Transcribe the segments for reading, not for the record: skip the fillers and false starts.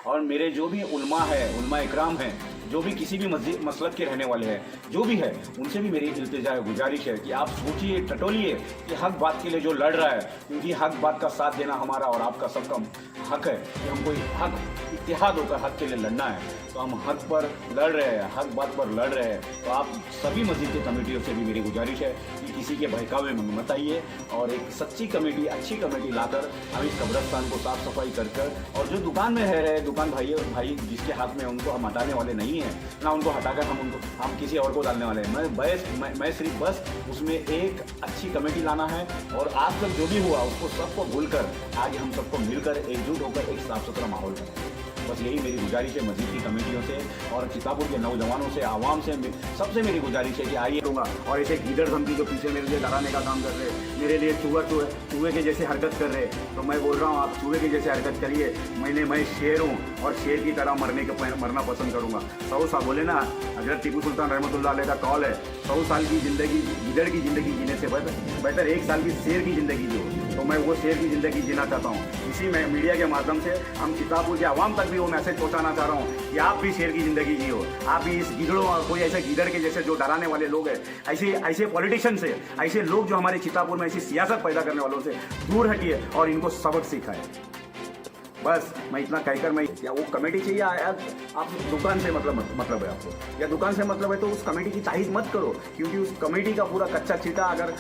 और मेरे जो भी उलमा है, उलमा इकराम हैं, जो भी किसी भी मसलब के रहने वाले हैं, जो भी है, उनसे भी मेरी इल्तिजा गुजारिश है कि आप सोचिए, टटोलिए कि हक बात के लिए जो लड़ रहा है, क्योंकि हक बात का साथ देना हमारा और आपका सबका हक है कि हमको हक इत्तेहाद होकर हक के लिए लड़ना है। तो हम हक पर लड़ रहे हैं, हक बात पर लड़ रहे हैं। तो आप सभी मस्जिद की कमेटियों से भी मेरी गुजारिश है कि किसी के बहकावे में मत आइए और एक सच्ची कमेटी, अच्छी कमेटी लाकर हम इस कब्रस्तान को साफ सफाई कर और जो दुकान में रह रहे दुकान भाई जिसके हाथ में, उनको हम हटाने वाले नहीं हैं, ना उनको हटाकर हम किसी और को डालने वाले हैं। मैं सिर्फ बस उसमें एक अच्छी कमेटी लाना है और आज तक जो भी हुआ उसको सबको भूलकर आगे हम सबको मिलकर एकजुट होकर एक साफ सुथरा माहौल बनाएं। बस यही मेरी गुजारिश है मस्जिद की कमेटियों से और चितापुर के नौजवानों से, आवाम से, सबसे मेरी गुजारिश है कि आइए दूंगा। और ऐसे गीदड़ धमकी जो पीछे मेरे लिए डराने का काम कर रहे, मेरे लिए चूहे के जैसे हरकत कर रहे, तो मैं बोल रहा हूँ आप चूहे के जैसे हरकत करिए। मैं शेर हूँ और शेर की तरह मरना पसंद करूँगा। 100 साल बोले ना, हजरत टीपू सुल्तान रहमतुल्लाह अलैह का कॉल है, 100 साल की ज़िंदगी गीदड़ की ज़िंदगी जीने से बेहतर 1 साल की शेर की ज़िंदगी जियो। तो मैं वो शेर की ज़िंदगी जीना चाहता हूँ। इसी में मीडिया के माध्यम से हम चितापुर के आवाम तक भी वो मैसेज पहुँचाना चाह रहा हूँ कि आप भी शेर की ज़िंदगी जियो। आप भी इस गिदड़ों और कोई ऐसे गीदड़ के जैसे जो डराने वाले लोग हैं, ऐसे पॉलिटिशियन से, ऐसे लोग जो हमारे चितापुर में ऐसी सियासत पैदा करने वालों से दूर हटिए और इनको सबक सिखाए। बस मैं इतना कहकर मैं या वो कमेटी चाहिए आप दुकान से मतलब है आपको, या दुकान से मतलब है तो उस कमेटी की तारीफ मत करो, क्योंकि उस कमेटी का पूरा कच्चा चिटा अगर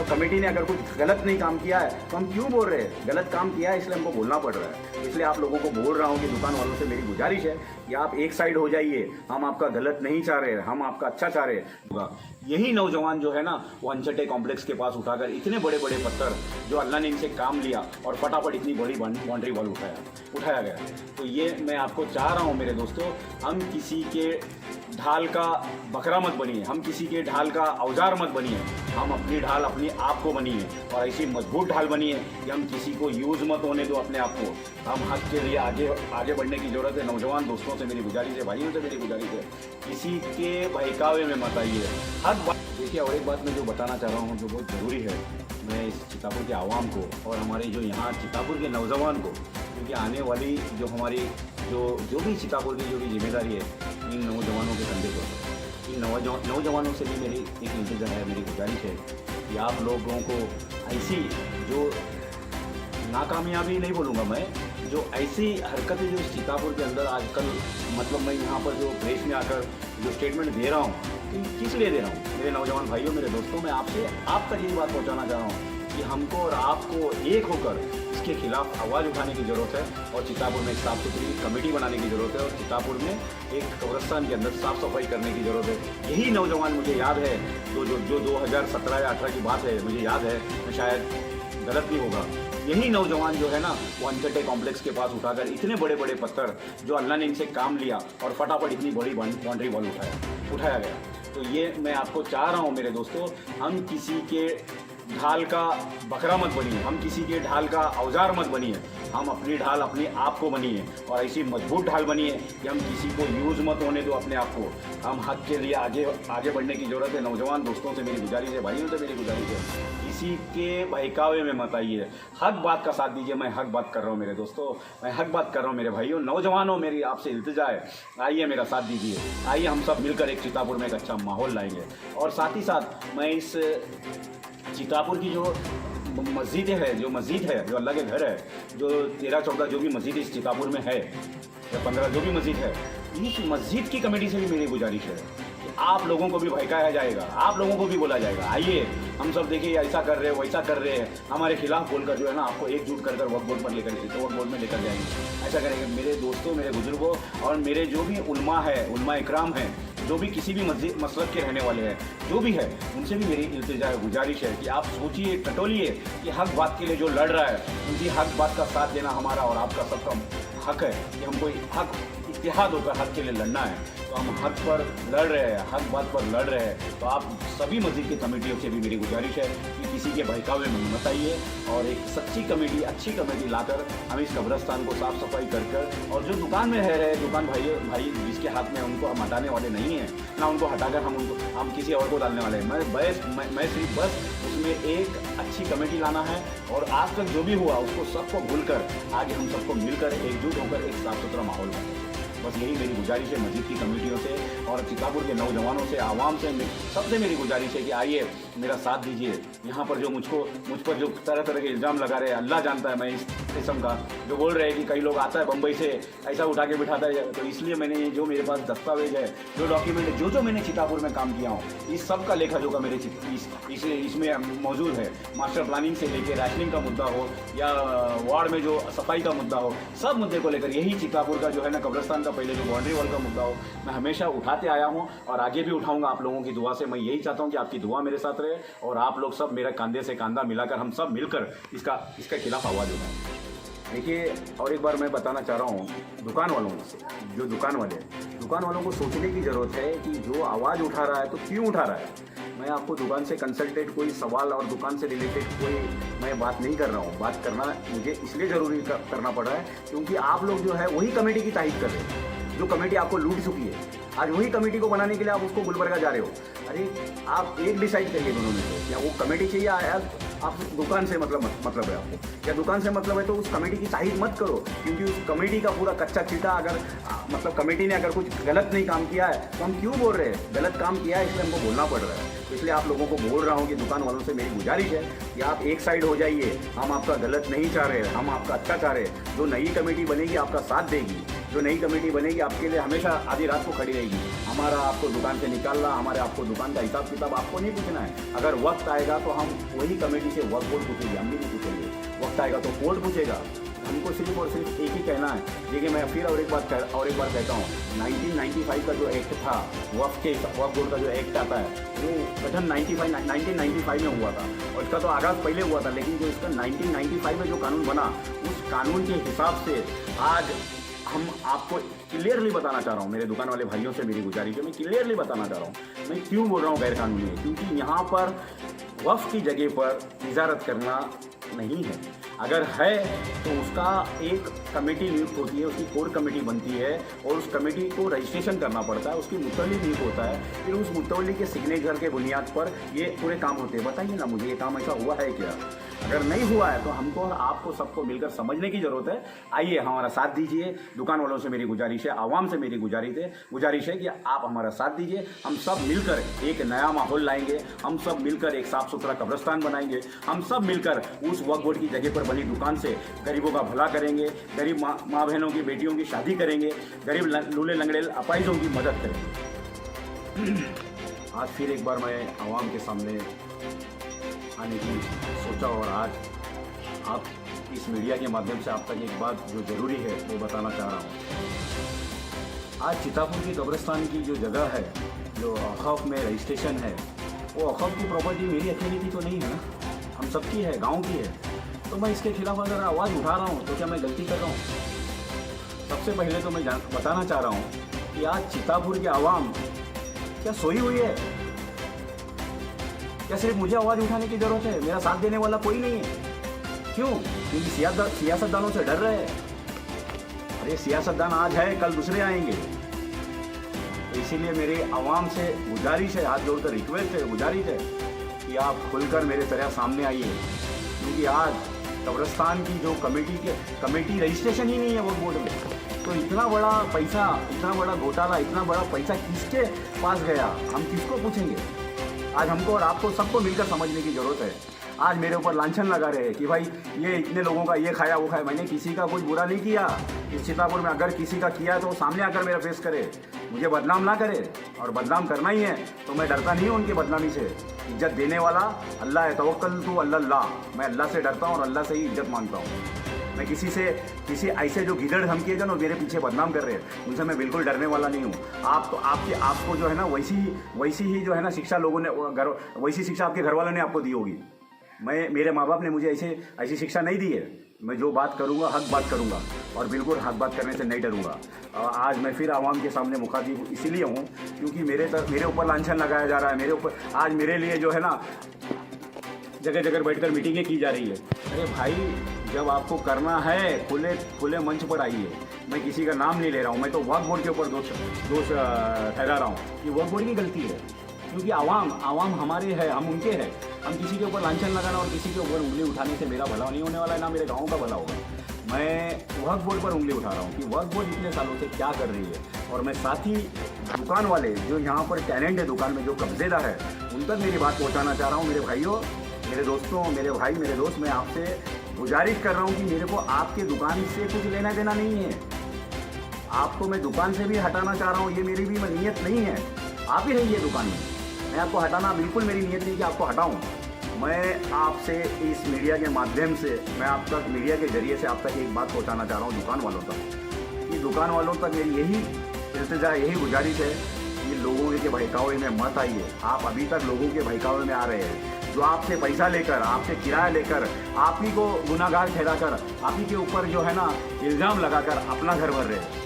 कमेटी ने अगर कुछ गलत नहीं काम किया है तो हम क्यों बोल रहे हैं? गलत काम किया है इसलिए हमको बोलना पड़ रहा है। इसलिए आप लोगों को बोल रहा हूँ कि दुकान वालों से मेरी गुजारिश है कि आप एक साइड हो जाइए। हम आपका गलत नहीं चाह रहे, हम आपका अच्छा चाह रहे। यही नौजवान जो है ना, वो अनचटे कॉम्प्लेक्स के पास उठाकर इतने बड़े बड़े पत्थर जो अल्लाह ने इनसे काम लिया और फटाफट इतनी बड़ी बाउंड्री वॉल उठाया गया। तो ये मैं आपको चाह रहा हूँ मेरे दोस्तों, हम किसी के ढाल का बकरा मत बनिए, हम किसी के ढाल का औजार मत बनिए, हम अपनी ढाल अपने आप को बनिए और ऐसी मजबूत ढाल बनिए कि हम किसी को यूज़ मत होने दो अपने आप को। हम हक के लिए आगे बढ़ने की ज़रूरत है। नौजवान दोस्तों से मेरी गुजारिश है, भाइयों से मेरी गुजारिश है, किसी के बहकावे में मत आइए। हक बात देखिए। और एक बात मैं जो बताना चाह रहा हूँ जो बहुत ज़रूरी है, मैं इस चितापुर के आवाम को और हमारे जो यहाँ चितापुर के नौजवान को, क्योंकि आने वाली जो हमारी जो भी चितापुर की जो भी जिम्मेदारी है इन नौजवानों के कंधे पर, इन नौजवानों से भी मेरी एक इंतज़ार है, मेरी गुजारिश है कि आप लोगों को ऐसी जो नाकामयाबी नहीं बोलूँगा मैं, जो ऐसी हरकतें जो इस चितापुर के अंदर आजकल मैं यहाँ पर जो प्रेस में आकर जो स्टेटमेंट दे रहा हूँ, किस लिए दे रहा हूँ? मेरे नौजवान भाइयों, मेरे दोस्तों, मैं आप तक यही बात पहुँचाना चाह रहा हूँ कि हमको और आपको एक होकर इसके खिलाफ आवाज़ उठाने की ज़रूरत है और चितापुर में एक साफ सुथरी कमेटी बनाने की ज़रूरत है और चितापुर में एक कब्रस्तान के अंदर साफ़ सफाई करने की ज़रूरत है। यही नौजवान, मुझे याद है जो 2017 या 18 की बात है, मुझे याद है, मैं शायद गलत नहीं होगा, यही नौजवान जो है ना, वो अनचटे कॉम्प्लेक्स के पास उठाकर इतने बड़े बड़े पत्थर जो अल्लाह ने इनसे काम लिया और फटाफट इतनी बड़ी बाउंड्री वॉल उठाया गया। तो ये मैं आपको चाह रहा हूँ मेरे दोस्तों, हम किसी के ढाल का बकरा मत बनिए, हम किसी के ढाल का औजार मत बनिए, हम अपनी ढाल अपने आप को बनिए और ऐसी मजबूत ढाल बनिए कि हम किसी को यूज़ मत होने दो अपने आप को। हम हक के लिए आगे बढ़ने की ज़रूरत है। नौजवान दोस्तों से मेरी गुजारिश है, भाइयों से मेरी गुजारिश है, किसी के बहकावे में मत आइए। हक बात का साथ दीजिए। मैं हक बात कर रहा हूँ मेरे दोस्तों, मैं हक बात कर रहा हूँ मेरे भाइयों, नौजवानों, मेरी आपसे इल्तिजा है, आइए मेरा साथ दीजिए। आइए हम सब मिलकर एक चितापुर में एक अच्छा माहौल लाएंगे। और साथ ही साथ मैं इस चितापुर की जो मस्जिद है, जो अल्लाह के घर है, जो 13-14 जो भी मस्जिद इस चितापुर में है या 15 जो भी मस्जिद है, इस मस्जिद की कमेटी से भी मेरी गुजारिश है कि आप लोगों को भी भड़काया जाएगा, आप लोगों को भी बोला जाएगा, आइए हम सब देखिए ऐसा कर रहे हैं, वैसा कर रहे हैं, हमारे खिलाफ बोलकर जो है ना आपको एकजुट कर वक्फ बोर्ड में लेकर जाएंगे, ऐसा करेंगे। मेरे दोस्तों, मेरे बुजुर्गों और मेरे जो भी उलमा है, उलमा इकराम हैं, जो भी किसी भी मसलब के रहने वाले हैं, जो भी है, उनसे भी मेरी इल्तिजा गुजारिश है कि आप सोचिए, टटोलिए कि हक बात के लिए जो लड़ रहा है, क्योंकि हक बात का साथ देना हमारा और आपका सबका हक है कि हमको हक इत्तेहाद होकर हक के लिए लड़ना है। तो हम हक पर लड़ रहे हैं, हक बात पर लड़ रहे हैं। तो आप सभी मस्जिद की कमेटियों से भी मेरी गुजारिश है कि किसी के बहकावे में मत आइए और एक सच्ची कमेटी, अच्छी कमेटी लाकर हम इस कब्रस्तान को साफ सफाई कर और जो दुकान में रह रहे दुकान भाई जिसके हाथ में, उनको हम हटाने वाले नहीं हैं, ना उनको हटाकर हम किसी और को डालने वाले हैं। मैं सिर्फ बस उसमें इसमें एक अच्छी कमेटी लाना है और आज तक जो भी हुआ उसको सबको भूलकर आगे हम सबको मिलकर एकजुट होकर एक साफ सुथरा माहौल बनाएं। बस यही मेरी गुजारिश है मस्जिद की कमेटियों से और चितापुर के नौजवानों से, आवाम से, सबसे मेरी गुजारिश है कि आइए मेरा साथ दीजिए। यहाँ पर जो मुझ पर जो तरह तरह के इल्ज़ाम लगा रहे हैं, अल्लाह जानता है मैं इस किस्म का जो बोल रहे हैं कि कई लोग आता है बम्बई से ऐसा उठा के बिठाता है, तो इसलिए मैंने ये जो मेरे पास दस्तावेज है, जो डॉक्यूमेंट है, जो मैंने चितापुर में काम किया हूँ, इस सब का लेखा जोखा मेरे इसमें मौजूद है। मास्टर प्लानिंग से लेकर राशनिंग का मुद्दा हो या वार्ड में जो सफाई का मुद्दा हो, सब मुद्दे को लेकर यही चितापुर का जो है ना कब्रिस्तान का पहले जो बाउंड्री वॉल का मुद्दा हो, मैं हमेशा उठाते आया हूँ और आगे भी उठाऊंगा आप लोगों की दुआ से। मैं यही चाहता हूँ कि आपकी दुआ मेरे साथ रहे और आप लोग सब मेरा कंधे से कंधा मिलाकर हम सब मिलकर इसका खिलाफ आवाज़ उठाएं। देखिए, और एक बार मैं बताना चाह रहा हूँ दुकान वालों से, जो दुकान वालों को सोचने की ज़रूरत है कि जो आवाज़ उठा रहा है तो क्यों उठा रहा है। मैं आपको दुकान से कंसल्टेड कोई सवाल और दुकान से रिलेटेड कोई मैं बात नहीं कर रहा हूँ। बात करना मुझे इसलिए ज़रूरी करना पड़ रहा है क्योंकि आप लोग जो है वही कमेटी की तारीफ कर रहे हैं जो कमेटी आपको लूट चुकी है। आज वही कमेटी को बनाने के लिए आप उसको गुलबर्गा जा रहे हो। अरे आप एक डिसाइड करिए दोनों में से, या वो कमेटी चाहिए या आप दुकान से मतलब है आपको, या दुकान से मतलब है तो उस कमेटी की तारीफ मत करो क्योंकि उस कमेटी का पूरा कच्चा चिट्ठा अगर मतलब कमेटी ने अगर कुछ गलत नहीं काम किया है तो हम क्यों बोल रहे हैं, गलत काम किया है इसलिए हमको बोलना पड़ रहा है। तो इसलिए आप लोगों को बोल रहा हूँ कि दुकान वालों से मेरी गुजारिश है कि आप एक साइड हो जाइए। हम आपका गलत नहीं चाह रहे, हम आपका अच्छा चाह रहे। जो नई कमेटी बनेगी आपका साथ देगी, जो नई कमेटी बनेगी आपके लिए हमेशा आधी रात को खड़ी रहेगी। हमारा आपको दुकान से निकालना, हमारे आपको दुकान का हिसाब किताब आपको नहीं पूछना है। अगर वक्त आएगा तो हम वही कमेटी से वक्त बोर्ड पूछेंगे, हम भी नहीं पूछेंगे। वक्त आएगा तो कोर्ट पूछेगा। हमको सिर्फ और सिर्फ एक ही कहना है। देखिए, मैं फिर और एक बार कहता हूँ, 1995 का जो एक्ट था, वक्फ बोर्ड का जो एक्ट आता है वो गठन 1995 में हुआ था और इसका तो आगाज़ पहले हुआ था, लेकिन जो इसका 1995 में जो कानून बना उस कानून के हिसाब से आज हम आपको क्लियरली बताना चाह रहा हूँ। मेरे दुकान वाले भाइयों से मेरी गुजारिश है, मैं क्लियरली बताना चाह रहा हूँ मैं क्यों बोल रहा हूँ गैर कानूनी है। क्योंकि यहाँ पर वक्फ की जगह पर तिजारत करना नहीं है। अगर है तो उसका एक कमेटी नियुक्त होती है, उसकी कोर कमेटी बनती है और उस कमेटी को रजिस्ट्रेशन करना पड़ता है, उसकी मुतवल्ली नियुक्त होता है। फिर उस मुतवल्ली के सिग्नेचर के बुनियाद पर ये पूरे काम होते हैं। बताइए ना मुझे, ये काम ऐसा हुआ है क्या? अगर नहीं हुआ है तो हमको और आपको सबको मिलकर समझने की ज़रूरत है। आइए हमारा साथ दीजिए। दुकान वालों से मेरी गुजारिश है, आवाम से मेरी गुजारिश है कि आप हमारा साथ दीजिए। हम सब मिलकर एक नया माहौल लाएंगे, हम सब मिलकर एक साफ़ सुथरा कब्रिस्तान बनाएंगे, हम सब मिलकर उस वक्फ बोर्ड की जगह पर बनी दुकान से गरीबों का भला करेंगे, गरीब माँ बहनों की बेटियों की शादी करेंगे, गरीब लूले लंगड़े अपाइजों की मदद करेंगे। आज फिर एक बार मैं आवाम के सामने आने की सोचा और आज आप इस मीडिया के माध्यम से आप तक एक बात जो ज़रूरी है वो बताना चाह रहा हूँ। आज चितापुर की कब्रिस्तान की जो जगह है, जो औक़ाफ़ में रजिस्ट्रेशन है, वो औक़ाफ़ की प्रॉपर्टी मेरी अकेली की तो नहीं है ना, हम सबकी है, गांव की है। तो मैं इसके खिलाफ अगर आवाज़ उठा रहा हूँ तो क्या मैं गलती कर रहा हूँ? सबसे पहले तो मैं बताना चाह रहा हूँ कि आज चितापुर की आवाम क्या सोई हुई है? क्या सिर्फ मुझे आवाज़ उठाने की ज़रूरत है? मेरा साथ देने वाला कोई नहीं है। क्यों? क्योंकि सियासतदानों से डर रहे हैं। अरे सियासतदान आज है, कल दूसरे आएंगे। तो इसीलिए मेरे आवाम से गुजारिश है, हाथ जोड़कर रिक्वेस्ट है, गुजारिश है कि आप खुलकर मेरे तरह सामने आइए। क्योंकि आज कब्रिस्तान की जो कमेटी रजिस्ट्रेशन ही नहीं है वक्फ बोर्ड में, तो इतना बड़ा पैसा, इतना बड़ा घोटाला, इतना बड़ा पैसा किसके पास गया, हम किसको पूछेंगे? आज हमको और आपको सबको मिलकर समझने की ज़रूरत है। आज मेरे ऊपर लांछन लगा रहे हैं कि भाई ये इतने लोगों का ये खाया वो खाया। मैंने किसी का कुछ बुरा नहीं किया इस चितापुर में। अगर किसी का किया है तो वो सामने आकर मेरा फेस करे, मुझे बदनाम ना करे। और बदनाम करना ही है तो मैं डरता नहीं हूँ उनकी बदनामी से। इज्जत देने वाला अल्लाह है, तवक्कल तू अल्लाह। मैं अल्लाह से डरता हूँ और अल्लाह से ही इज्जत मांगता हूँ। मैं किसी ऐसे जो गिदड़ धमकी जो मेरे पीछे बदनाम कर रहे हैं उनसे मैं बिल्कुल डरने वाला नहीं हूँ। आपको जो है ना वैसी ही जो है ना शिक्षा लोगों ने वैसी शिक्षा आपके घर वालों ने आपको दी होगी। मेरे माँ बाप ने मुझे ऐसी शिक्षा नहीं दी है। मैं जो बात करूँगा हक बात करूँगा और बिल्कुल हक बात करने से नहीं डरूँगा। आज मैं फिर आवाम के सामने मुखातिब इसीलिए हूँ क्योंकि मेरे ऊपर लांछन लगाया जा रहा है। मेरे ऊपर आज मेरे लिए जो है ना जगह जगह बैठकर मीटिंगें की जा रही है। अरे भाई, जब आपको करना है खुले मंच पर आइए। मैं किसी का नाम नहीं ले रहा हूँ, मैं तो वक्फ बोर्ड के ऊपर दोष ठहरा रहा हूँ कि वक्फ बोर्ड की गलती है। क्योंकि आवाम हमारे है, हम उनके हैं। हम किसी के ऊपर लांछन लगाना और किसी के ऊपर उंगली उठाने से मेरा भला नहीं होने वाला है, ना मेरे गाँव का भला होगा। मैं वक्फ बोर्ड पर उंगली उठा रहा हूँ कि वक्फ बोर्ड इतने सालों से क्या कर रही है, और मैं साथ ही दुकान वाले जो यहाँ पर टेनेंट है दुकान में, जो कब्जेदार है, उन तक मेरी बात पहुँचाना चाह रहा हूँ। मेरे भाइयों, मेरे दोस्तों, मेरे भाई, मेरे दोस्त, मैं आपसे गुजारिश कर रहा हूँ कि मेरे को आपके दुकान से कुछ लेना देना नहीं है। आपको मैं दुकान से भी हटाना चाह रहा हूँ, ये मेरी भी नीयत नहीं है। आप ही रहिए दुकान में, मैं आपको हटाना बिल्कुल मेरी नीयत नहीं कि आपको हटाऊँ। मैं आपसे इस मीडिया के माध्यम से, मैं आप तक मीडिया के जरिए से आप तक एक बात पहुँचाना चाह रहा हूँ दुकान वालों तक, कि दुकान वालों तक मेरी यही इल्तिजा, यही गुजारिश है कि लोगों के बहकावे में मत आइए। आप अभी तक लोगों के बहकावे में आ रहे हैं, जो आपसे पैसा लेकर, आपसे किराया लेकर, आप ही को गुनाहगार ठहराकर, आप ही के ऊपर जो है ना इल्ज़ाम लगाकर अपना घर भर रहे हैं।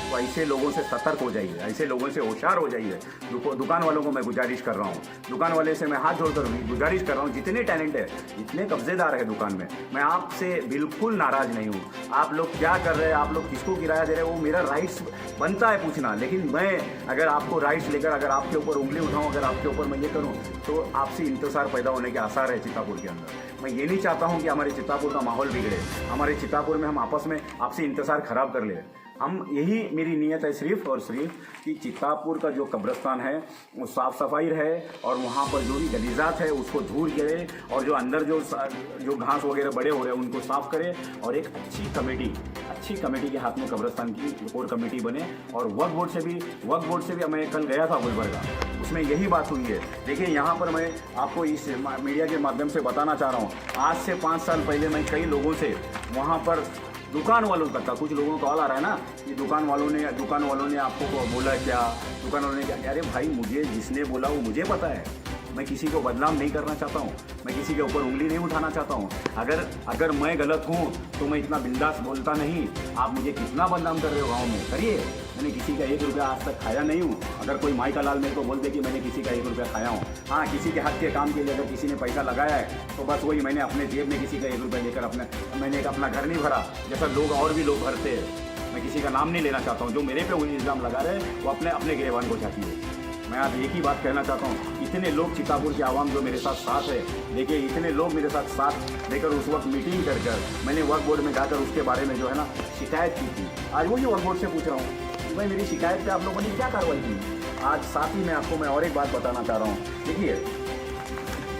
तो ऐसे लोगों से सतर्क हो जाइए, ऐसे लोगों से होशियार हो जाइए। दुकान वालों को मैं गुजारिश कर रहा हूँ, दुकान वाले से मैं हाथ जोड़कर गुजारिश कर रहा हूँ, जितने टैलेंट है, जितने कब्जेदार है दुकान में, मैं आपसे बिल्कुल नाराज़ नहीं हूँ। आप लोग क्या कर रहे हैं, आप लोग किसको किराया दे रहे हैं, वो मेरा राइट्स बनता है पूछना। लेकिन मैं अगर आपको राइट्स लेकर अगर आपके ऊपर उंगली उठाऊँ, अगर आपके ऊपर मैं ये करूँ, तो आपसे इंतजार पैदा होने के आसार है चित्तापुर के अंदर। मैं ये नहीं चाहता हूँ कि हमारे चित्तापुर का माहौल बिगड़े, हमारे चित्तापुर में हम आपस में आपसे इंतजार खराब कर ले। हम यही मेरी नीयत है सिर्फ और सिर्फ कि चित्तापुर का जो कब्रिस्तान है वो साफ़ सफाई रहे, और वहाँ पर जो भी गलीजात है उसको दूर करे, और जो अंदर जो घास वगैरह बड़े हो रहे हैं उनको साफ़ करे, और एक अच्छी कमेटी के हाथ में कब्रिस्तान की कोर कमेटी बने। और वक्फ बोर्ड से भी मैं कल गया था गुलबर्गा, उसमें यही बात हुई है। देखिए, यहाँ पर मैं आपको इस मीडिया के माध्यम से बताना चाह रहा हूँ, आज से 5 साल पहले मैं कई लोगों से वहाँ पर, दुकान वालों तक का, कुछ लोगों का कॉल आ रहा है ना कि दुकान वालों ने आपको बोला क्या, दुकान वालों ने क्या। अरे भाई, मुझे जिसने बोला वो मुझे पता है, मैं किसी को बदनाम नहीं करना चाहता हूँ, मैं किसी के ऊपर उंगली नहीं उठाना चाहता हूँ। अगर मैं गलत हूँ तो मैं इतना बिंदास बोलता नहीं। आप मुझे कितना बदनाम कर रहे हो गाँव में, करिए। मैंने किसी का 1 रुपया आज तक खाया नहीं हूँ। अगर कोई माई का लाल मेरे को बोल दे कि मैंने किसी का 1 रुपया खाया हूँ, हाँ, किसी के हक के काम के लिए अगर किसी ने पैसा लगाया है तो बस वही मैंने अपने जेब में किसी का 1 रुपया लेकर मैंने अपना घर नहीं भरा, जैसा लोग और भी लोग भरते हैं। मैं किसी का नाम नहीं लेना चाहता हूँ। जो मेरे पे वही इल्ज़ाम लगा रहे हैं वो अपने गिरेबान को झाँकी है। मैं आज एक ही बात कहना चाहता हूँ, इतने लोग चित्तापुर की आवाम जो मेरे साथ है, देखिए, इतने लोग मेरे साथ लेकर उस वक्त मीटिंग कर मैंने वक्फ बोर्ड में जाकर उसके बारे में जो है ना शिकायत की थी। आज वही वक्फ बोर्ड से पूछ रहा हूँ कि भाई मेरी शिकायत पे आप लोगों ने क्या कार्रवाई की। आज साथ ही मैं और एक बात बताना चाह रहा हूँ। देखिए,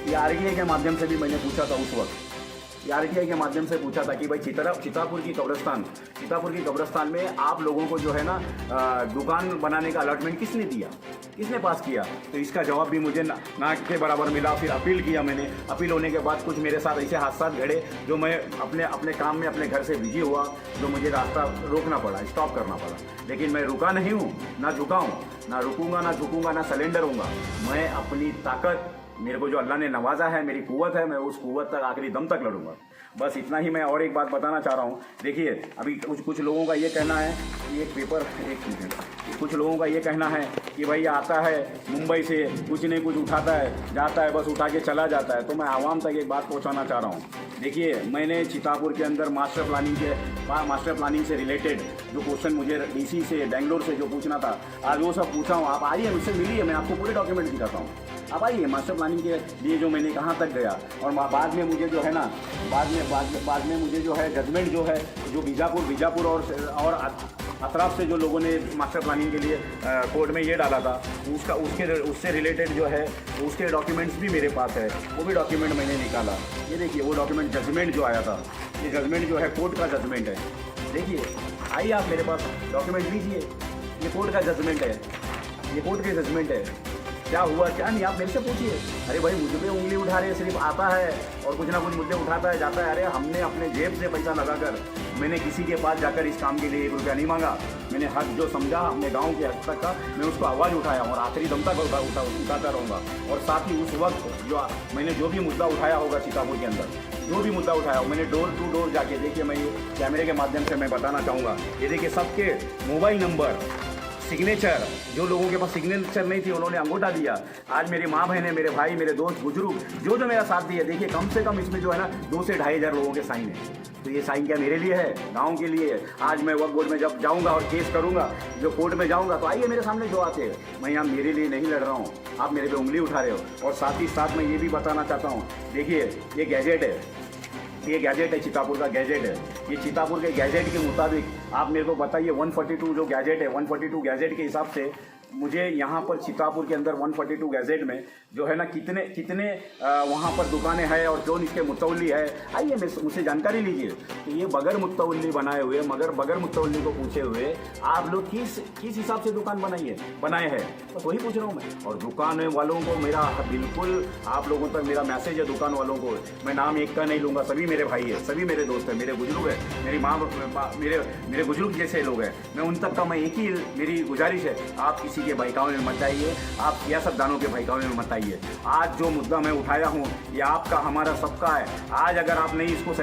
ये RTI के माध्यम से भी मैंने पूछा था उस वक्त, RTI के माध्यम से पूछा था कि भाई चित्तापुर की कब्रिस्तान में आप लोगों को जो है ना दुकान बनाने का अलॉटमेंट किसने दिया, किसने पास किया। तो इसका जवाब भी मुझे ना के बराबर मिला। फिर अपील किया मैंने, अपील होने के बाद कुछ मेरे साथ ऐसे हादसा घड़े जो मैं अपने काम में अपने घर से बिजी हुआ, जो मुझे रास्ता रोकना पड़ा, स्टॉप करना पड़ा। लेकिन मैं रुका नहीं हूँ, ना झुका हूँ, ना रुकूंगा, ना झुकूंगा, ना सरेंडर होऊंगा। मैं अपनी ताकत, मेरे को जो अल्लाह ने नवाजा है, मेरी कुव्वत है, मैं उस कुव्वत तक आखिरी दम तक लड़ूंगा। बस इतना ही मैं और एक बात बताना चाह रहा हूँ। देखिए, अभी कुछ लोगों का ये कहना है कि कुछ लोगों का ये कहना है कि भाई आता है मुंबई से, कुछ नहीं कुछ उठाता है, जाता है, बस उठा के चला जाता है। तो मैं आवाम तक एक बात पहुँचाना चाह रहा हूँ। देखिए, मैंने चित्तापुर के अंदर मास्टर प्लानिंग से रिलेटेड जो क्वेश्चन मुझे DC से, बेंगलोर से जो पूछना था, आज वो सब पूछा हूँ। आप आइए, मुझसे मिलिए, मैं आपको पूरे डॉक्यूमेंट दिखाता हूँ। आप आइए, मास्टर प्लानिंग के लिए जो मैंने कहाँ तक गया, और बाद में मुझे जो है ना बाद में मुझे जो है जजमेंट जो है, जो बीजापुर और अतराफ से जो लोगों ने मास्टर प्लानिंग के लिए कोर्ट में ये डाला था, उससे रिलेटेड जो है उसके डॉक्यूमेंट्स भी मेरे पास है। वो भी डॉक्यूमेंट मैंने निकाला। ये देखिए, वो डॉक्यूमेंट जजमेंट जो आया था, ये जजमेंट जो है कोर्ट का जजमेंट है। देखिए, आइए आप मेरे पास डॉक्यूमेंट लीजिए, ये कोर्ट का जजमेंट है, ये कोर्ट के जजमेंट है। क्या हुआ क्या नहीं, आप मेरे से पूछिए। अरे भाई, मुझ पे उंगली उठा रहे हैं, सिर्फ आता है और कुछ ना कुछ मुद्दे उठाता है, जाता है। अरे हमने अपने जेब से पैसा लगाकर, मैंने किसी के पास जाकर इस काम के लिए 1 रुपया नहीं मांगा। मैंने हक जो समझा अपने गांव के हद तक का, मैं उसको आवाज़ उठाया और आखिरी दम तक उठाता रहूँगा। और साथ ही उस वक्त मैंने जो भी मुद्दा उठाया होगा चित्तापुर के अंदर, जो भी मुद्दा उठाया हो, मैंने डोर टू डोर जाके, देखिए, मैं ये कैमरे के माध्यम से मैं बताना चाहूँगा। ये देखिए, सबके मोबाइल नंबर, सिग्नेचर, जो लोगों के पास सिग्नेचर नहीं थी उन्होंने अंगूठा दिया। आज मेरी माँ बहनें, मेरे भाई, मेरे दोस्त, बुजुर्ग जो मेरा साथ दिए, देखिए, कम से कम इसमें जो है ना 2 से 2,500 लोगों के साइन है। तो ये साइन क्या मेरे लिए है, गाँव के लिए है। आज मैं वक्फ बोर्ड में जब जाऊँगा और केस करूँगा, जो कोर्ट में जाऊँगा, तो आइए मेरे सामने जो आते हैं। मैं यहाँ मेरे लिए नहीं लड़ रहा हूँ, आप मेरे पे उंगली उठा रहे हो। और साथ ही साथ मैं ये भी बताना चाहता हूँ, देखिए ये गैजेट है, ये गैजेट है, चितापुर का गैजेट है। ये चितापुर के गैजेट के मुताबिक आप मेरे को बताइए 142 जो गैजेट है, 142 गैजेट के हिसाब से मुझे यहाँ पर चितापुर के अंदर 142 गैजेट में जो है ना कितने कितने वहाँ पर दुकानें हैं और कौन इसके मुतवल्ली है, आइए मुझसे जानकारी लीजिए। तो ये बगैर मुतवल्ली बनाए हुए, मगर बगैर मुतवल्ली को पूछे हुए आप लोग किस हिसाब से दुकान बनाए हैं, तो वही पूछ रहा हूँ मैं। और दुकान वालों को मेरा बिल्कुल, आप लोगों तक मेरा मैसेज है, दुकान वालों को मैं नाम एक का नहीं लूँगा, सभी मेरे भाई है, सभी मेरे दोस्त हैं, मेरे बुजुर्ग है, मेरी माँ मेरे बुजुर्ग जैसे लोग हैं। मैं उन तक का मैं एक ही मेरी गुजारिश है, आप किसी के बहकावे में मत आइए, आप सियासतदानों के बहकावे में मत आइए। आज जो मुद्दा मैं उठाया हूँ ये आपका, हमारा, सबका है। आज अगर आप नहीं इसको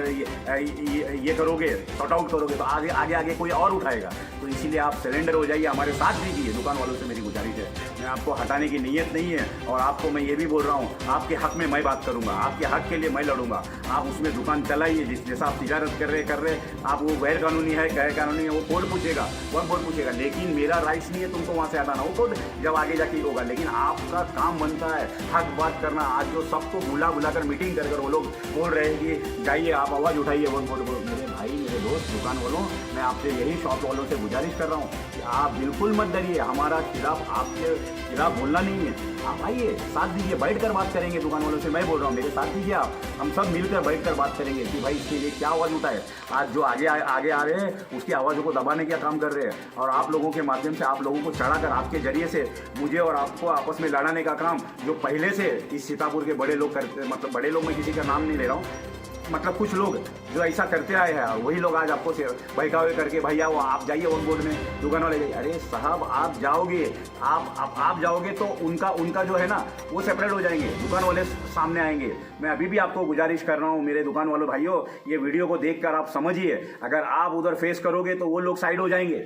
ये करोगे, सॉर्ट आउट करोगे, तो आगे कोई और उठाएगा। तो इसीलिए आप सरेंडर हो जाइए, हमारे साथ दीजिए। दुकान वालों से मेरी गुजारिश है, मैं आपको हटाने की नीयत नहीं है। और आपको मैं ये भी बोल रहा हूँ, आपके हक में मैं बात करूँगा, आपके हक के लिए मैं लड़ूंगा। आप उसमें दुकान चलाइए, जैसा आप तिजारत कर रहे आप, वो गैर कानूनी है, गैर कानूनी है, वो कोर्ट पूछेगा, वह कोर्ट पूछेगा। लेकिन मेरा राइट्स नहीं है तुमको वहाँ से हटाना, वो कोर्ट जब आगे जाके होगा। लेकिन आपका काम बनता है हक बात करना। आज जो सबको बुलाकर मीटिंग कर वो लोग बोल रहे हैं कि जाइए आप आवाज़ उठाइए, वो मेरे भाई, मेरे दोस्त, दुकान वालों, मैं आपसे यही शॉप वालों से गुजारिश कर रहा हूँ कि आप बिल्कुल मत डरिए। हमारा खिलाफ, आपके खिलाफ बोलना नहीं है। आप आइए, साथ दीजिए, बैठ कर बात करेंगे दुकान वालों से। मैं बोल रहा हूँ, मेरे साथ दीजिए आप, हम सब मिलकर बैठ कर बात करेंगे कि भाई इसके लिए क्या आवाज़ उठाए। आज जो आगे आ रहे हैं उसकी आवाज़ों को दबाने का काम कर रहे हैं, और आप लोगों के माध्यम से आप लोगों को चढ़ाकर आपके जरिए से मुझे और आपको आपस में लड़ाने का काम जो पहले से इस सीतापुर के बड़े लोग करते, मतलब बड़े लोग, मैं किसी का नाम नहीं ले रहा हूँ, मतलब कुछ लोग जो ऐसा करते आए हैं, वही लोग आज आपको बहकावे करके भैया वो आप जाइए वक्फ बोर्ड में, दुकान वाले जाइए। अरे साहब, आप जाओगे, आप जाओगे तो उनका जो है ना वो सेपरेट हो जाएंगे, दुकान वाले सामने आएंगे। मैं अभी भी आपको गुजारिश कर रहा हूँ, मेरे दुकान वालों भाइयों, ये वीडियो को देखकर आप समझिए, अगर आप उधर फेस करोगे तो वो लोग साइड हो जाएंगे,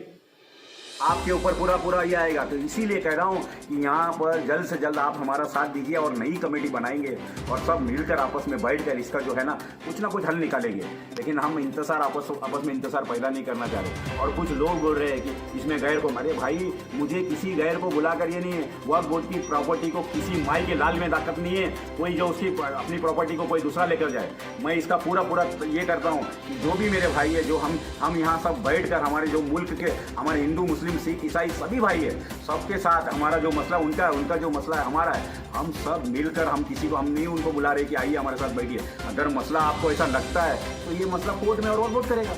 आपके ऊपर पूरा ये आएगा। तो इसीलिए कह रहा हूँ कि यहाँ पर जल्द से जल्द आप हमारा साथ दीजिए और नई कमेटी बनाएंगे और सब मिलकर आपस में बैठकर इसका जो है ना कुछ हल निकालेंगे। लेकिन हम आपस में इंतजार पैदा नहीं करना चाह रहे। और कुछ लोग बोल रहे हैं कि इसमें गैर को, अरे भाई, मुझे किसी गैर को बुलाकर ये नहीं है, वक्फ बोर्ड की प्रॉपर्टी को किसी माई के लाल में ताकत नहीं है कोई जो उसकी अपनी प्रॉपर्टी को कोई दूसरा लेकर जाए। मैं इसका पूरा ये करता हूँ कि जो भी मेरे भाई है, जो हम यहाँ सब बैठ कर, हमारे जो मुल्क के, हमारे हिंदू, मुस्लिम, सिख, ईसाई सभी भाई है, सबके साथ हमारा जो मसला उनका जो मसला है हमारा है, हम सब मिलकर, हम किसी को, हम नहीं उनको बुला रहे कि आइए हमारे साथ बैठिए। अगर मसला आपको ऐसा लगता है तो ये मसला कोर्ट में और वक्फ बोर्ड करेगा।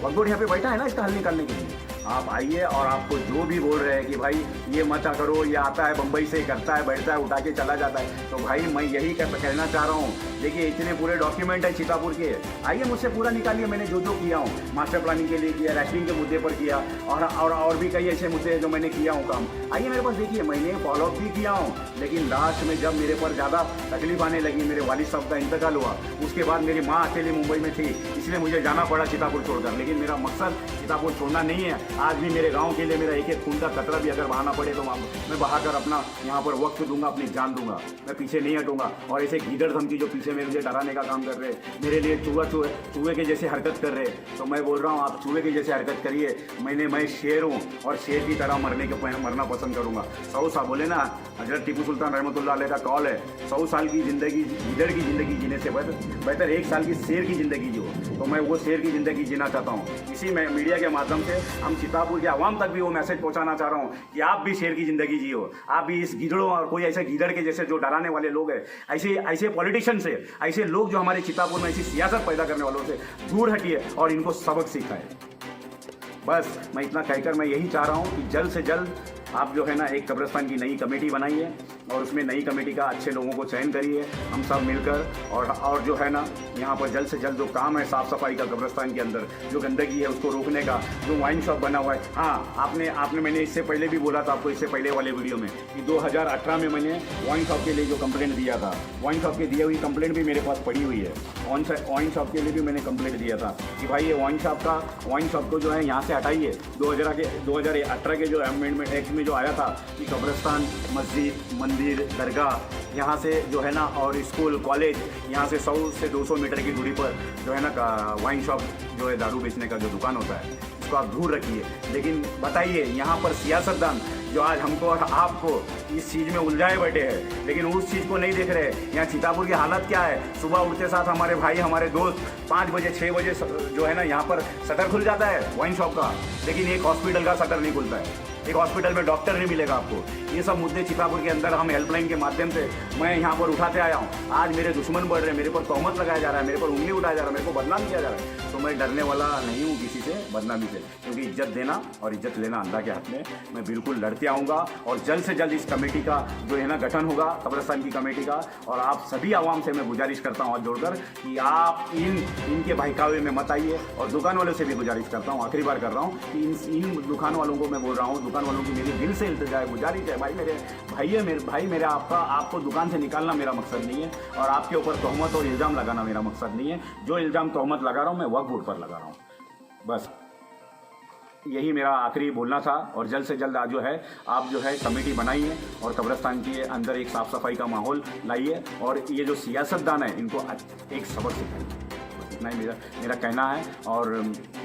वक्फ बोर्ड यहाँ पे बैठा है ना इसका हल निकालने के लिए। आप आइए, और आपको जो भी बोल रहे हैं कि भाई ये मत करो, ये आता है बम्बई से, करता है, बैठता है, उठा के चला जाता है, तो भाई मैं यही कहना चाह रहा हूँ। देखिए, इतने पूरे डॉक्यूमेंट है चितापुर के, आइए मुझसे पूरा निकालिए। मैंने जो किया हूँ, मास्टर प्लानिंग के लिए किया, रैशनिंग के मुद्दे पर किया, और भी कई ऐसे मुद्दे हैं जो मैंने किया हूँ काम। आइए मेरे पास देखिए, मैंने फॉलोअप भी किया हूँ। लेकिन लास्ट में जब मेरे पर ज़्यादा तकलीफ आने लगी, मेरे वालिद साहब का इंतकाल हुआ, उसके बाद मेरी माँ अकेली मुंबई में थी, इसलिए मुझे जाना पड़ा चितापुर छोड़कर। लेकिन मेरा मकसद चितापुर छोड़ना नहीं है। आज भी मेरे गाँव के लिए मेरा एक खून का कतरा भी अगर बहाना पड़े तो मैं बहाकर अपना यहाँ पर वक्त दूंगा, अपनी जान दूंगा, मैं पीछे नहीं हटूंगा। और ऐसे गीदड़ धमकी जो पीछे मुझे डराने का काम कर रहे हैं, मेरे लिए चूहे के जैसे हरकत कर रहे हैं, तो मैं बोल रहा हूँ आप चूहे के जैसे हरकत करिए। मैं शेर हूँ और शेर की तरह मरना पसंद करूँगा। 100 साल बोले ना, हजरत टीपू सुल्तान रहमतुल्लाह अलैह का कॉल है, 100 साल की जिंदगी गीदड़ की जिंदगी जीने से बेहतर 1 साल की शेर की जिंदगी जियो। तो मैं वो शेर की जिंदगी जीना चाहता हूँ। इसी में मीडिया के माध्यम से हम सीतापुर के आवाम तक भी वो मैसेज पहुँचाना चाह रहा हूँ कि आप भी शेर की जिंदगी जियो। आप भी इस गीदड़ों और कोई ऐसे गीदड़ के जैसे जो डराने वाले लोग हैं, ऐसे पॉलिटिशियन से, ऐसे लोग जो हमारे चितापुर में ऐसी सियासत पैदा करने वालों से दूर हटिए और इनको सबक सिखाए। बस मैं इतना कहकर मैं यही चाह रहा हूँ कि जल्द से जल्द आप जो है ना एक कब्रिस्तान की नई कमेटी बनाइए और उसमें नई कमेटी का अच्छे लोगों को चयन करिए, हम सब मिलकर। और जो है ना यहाँ पर जल्द से जल्द जो काम है साफ़ सफाई का, कब्रिस्तान के अंदर जो गंदगी है उसको रोकने का, जो वाइन शॉप बना हुआ है। हाँ, आपने मैंने इससे पहले भी बोला था आपको, इससे पहले वाले वीडियो में, कि 2018 में मैंने वाइन शॉप के लिए जो कंप्लेंट दिया था, वाइन शॉप की दी हुई कंप्लेंट भी मेरे पास पड़ी हुई है। वाइन शॉप के लिए भी मैंने कंप्लेंट दिया था कि भाई ये वाइन शॉप को जो है यहाँ से हटाइए। 2018 के जो अमेंडमेंट एक्ट में जो आया था कि कब्रिस्तान, मस्जिद, मंदिर, दरगाह यहाँ से जो है ना, और स्कूल कॉलेज यहाँ से 100 से 200 मीटर की दूरी पर जो है ना वाइन शॉप जो है, दारू बेचने का जो दुकान होता है, उसको आप दूर रखिए। लेकिन बताइए, यहाँ पर सियासतदान जो आज हमको और आपको इस चीज़ में उलझाए बैठे हैं, लेकिन उस चीज़ को नहीं देख रहे। यहाँ सीतापुर की हालत क्या है? सुबह उठते साथ हमारे भाई, हमारे दोस्त 5 बजे 6 बजे जो है ना, यहाँ पर शटर खुल जाता है वाइन शॉप का, लेकिन एक हॉस्पिटल का शटर नहीं खुलता है, एक हॉस्पिटल में डॉक्टर नहीं मिलेगा आपको। ये सब मुद्दे सीतापुर के अंदर हम हेल्पलाइन के माध्यम से मैं यहाँ पर उठाते आया हूँ। आज मेरे दुश्मन बढ़ रहे हैं, मेरे पर तोहमत लगाया जा रहा है, मेरे पर उंगली उठाया जा रहा है, मेरे को बदनाम किया जा रहा है। तो मैं डरने वाला नहीं हूँ किसी से, बदनामी से, क्योंकि इज्जत देना और इज्जत लेना अल्लाह के हाथ में। मैं बिल्कुल लड़ते आऊँगा और जल्द से जल्द इस कमेटी का जो है ना गठन होगा, कब्रिस्तान की कमेटी का। और आप सभी आवाम से मैं गुजारिश करता हूँ हाथ जोड़कर कि आप इनके बहकावे में मत आइए। और दुकान वालों से भी गुजारिश करता हूँ, आखिरी बार कर रहा हूँ कि इन दुकान वालों को मैं बोल रहा हूँ, दुकान वालों की मेरी दिल से इल्तिजा है, गुजारिश है, भाई मेरे भाई मेरे आपको दुकान से निकालना मेरा मकसद नहीं है, और आपके ऊपर तोहमत और इल्ज़ाम लगाना मेरा मकसद नहीं है। जो इल्ज़ाम तोहमत लगा रहा हूँ मैं वक्फ बोर्ड पर लगा रहा हूँ। बस यही मेरा आखिरी बोलना था। और जल्द से जल्द आज जो है आप जो है कमेटी बनाइए और कब्रिस्तान के अंदर एक साफ़ सफाई का माहौल लाइए, और ये जो सियासतदान है इनको एक सबक सिखाइए। इतना ही मेरा कहना है। और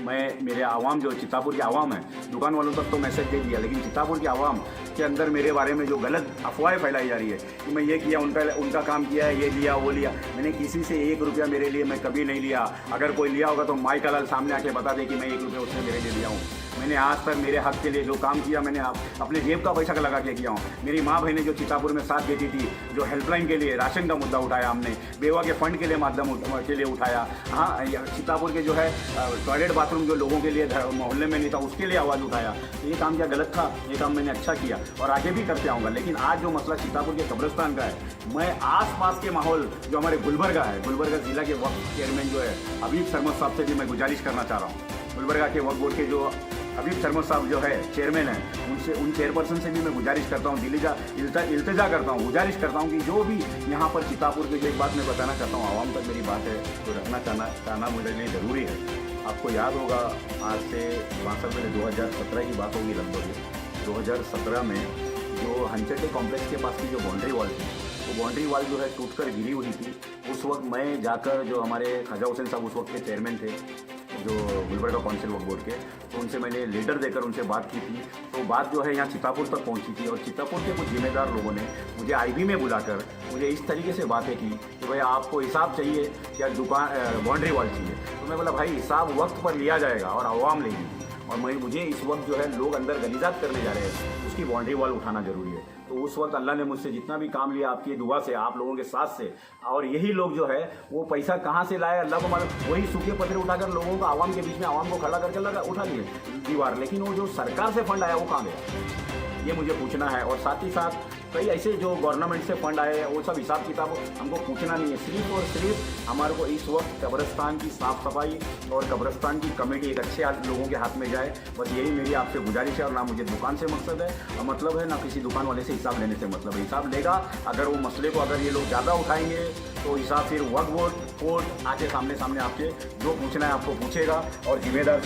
मैं मेरे आवाम जो चित्तापुर की आवाम है, दुकान वालों तक तो मैसेज दे दिया, लेकिन चित्तापुर की आवाम के अंदर मेरे बारे में जो गलत अफवाहें फैलाई जा रही है कि मैं ये किया, उनका काम किया है, ये लिया वो लिया, मैंने किसी से 1 रुपया मेरे लिए मैं कभी नहीं लिया। अगर कोई लिया होगा तो माइक लाल सामने आके बता दे कि मैं 1 रुपया उसने मेरे लिए लिया हूँ। मैंने आज तक मेरे हक के लिए जो काम किया, मैंने अपने जेब का पैसा लगा के किया हूँ। मेरी माँ बहनें जो चित्तापुर में साथ देती थी, जो हेल्पलाइन के लिए राशन का मुद्दा उठाया हमने, बेवा के फंड के लिए माध्यम के लिए उठाया। हाँ, चित्तापुर के जो है टॉयलेट बाथरूम जो लोगों के लिए मोहल्ले में नहीं था, उसके लिए आवाज़ उठाया। तो ये काम क्या गलत था? ये काम मैंने अच्छा किया और आगे भी करते आऊँगा। लेकिन आज जो मसला चित्तापुर के कब्रिस्तान का है, मैं आसपास के माहौल जो हमारे गुलबर्गा है, गुलबर्गा जिला के वक्फ चेयरमैन जो है हबीब सरमद साहब से भी मैं गुजारिश करना चाह रहा हूँ। गुलबर्गा के वक्फ बोर्ड के जो हबीब सरमद साहब जो है चेयरमैन है, उन चेयरपर्सन से भी मैं गुजारिश करता हूँ, इल्तिजा करता हूँ, गुजारिश करता हूँ कि जो भी यहाँ पर चित्तापुर की जो एक बात मैं बताना चाहता हूँ, आवाम तक मेरी बात है तो रखना चाहना मेरे लिए ज़रूरी है। आपको याद होगा, आज से 5 साल पहले 2017 की बात होगी लगभग, 2017 में जो हंचटे कॉम्प्लेक्स के पास की जो बाउंड्री वॉल थी, वो बाउंड्री वॉल जो है टूटकर गिरी हुई थी। उस वक्त मैं जाकर, जो हमारे ख्वाजा हुसैन साहब उस वक्त के चेयरमैन थे जो गुलबर्गा काउंसिल वक्फ बोर्ड के, तो उनसे मैंने लेटर देकर उनसे बात की थी। तो बात जो है यहाँ चित्तापुर तक पहुँची थी और चित्तापुर के कुछ जिम्मेदार लोगों ने मुझे आईबी में बुलाकर मुझे इस तरीके से बातें की कि भाई आपको हिसाब चाहिए या बाउंड्री वॉल चाहिए। तो मैं बोला भाई हिसाब वक्त पर लिया जाएगा और आवाम लेगी, और मुझे इस वक्त जो है लोग अंदर गलीजात करने जा रहे हैं, उसकी बाउंड्री वॉल उठाना जरूरी है। तो उस वक्त अल्लाह ने मुझसे जितना भी काम लिया आपकी दुआ से, आप लोगों के साथ से, और यही लोग जो है वो पैसा कहाँ से लाए अल्लाह को मालूम, वही सूखे पत्थर उठाकर लोगों को, आवाम के बीच में आवाम को खड़ा करके उठा लिए दीवार। लेकिन वो जो सरकार से फंड आया वो कहाँ गया, ये मुझे पूछना है। और साथ ही साथ कई ऐसे जो गवर्नमेंट से फंड आए हैं, वो सब हिसाब किताब हमको पूछना नहीं है। सिर्फ और सिर्फ हमारे को इस वक्त कब्रिस्तान की साफ़ सफाई और कब्रिस्तान की कमेटी एक अच्छे लोगों के हाथ में जाए, बस यही मेरी आपसे गुजारिश है। और ना मुझे दुकान से मकसद है और मतलब है, ना किसी दुकान वाले से हिसाब लेने से मतलब है। हिसाब लेगा अगर वो मसले को अगर ये लोग ज़्यादा उठाएंगे तो हिसाब फिर वक्फ बोर्ड कोर्ट आके सामने आपके जो पूछना है आपको पूछेगा और जिम्मेदार